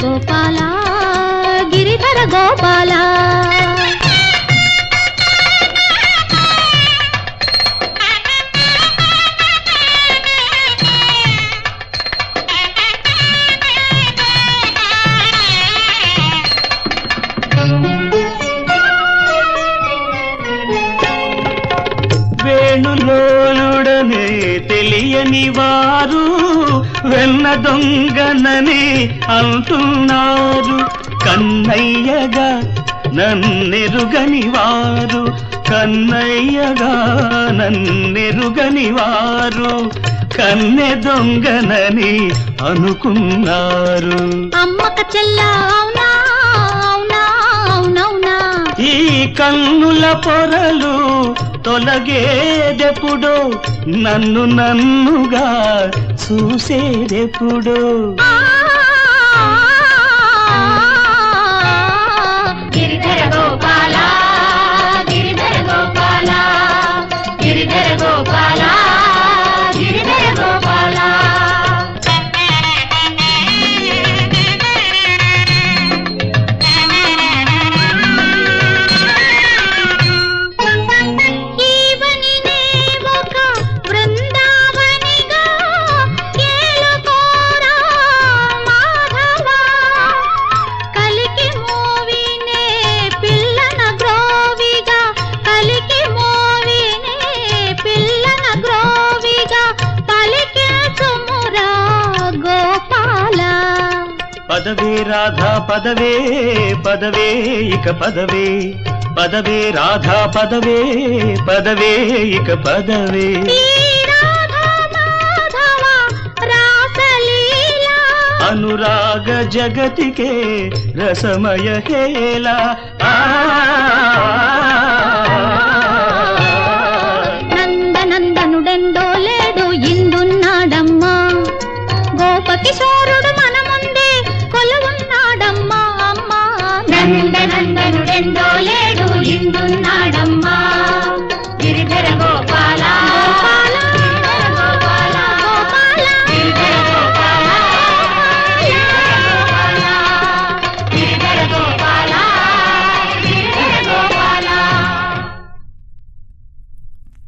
గోపాల గిరిధర గోపాల వేణులోలుడనే తెలియని వారు వెన్న దొంగనని అంటున్నారు. కన్నయ్యగా నన్నెరుగని వారు, కన్నయ్యగా నన్నెరుగని వారు కన్నె దొంగనని అనుకున్నారు. అమ్మక చెల్ల అవునా అవునా అవునవునా ఈ కన్నుల పొరలు తొలగేదెప్పుడో, నన్ను నన్నుగా చూసేదెప్పుడో. గిరిధర గోపాల గిరిధర గోపాల గిరిధర గోపాల గిరిధర గోపాల పదవే రాధా పదవే పదవే ఇక పదవే, పదవే రాధా పదవే పదవే ఇక పదవే. అనురాగ జగతికే రసమయ హేళ. నందనందనుడెందో లేడు ఇందున్నాడమ్మా, గోపకిశోరుడు మన ముందే కొలువున్నాడమ్మా. అమ్మా నందనందనుడెందో లేడు ఇందున్నాడమ్మా.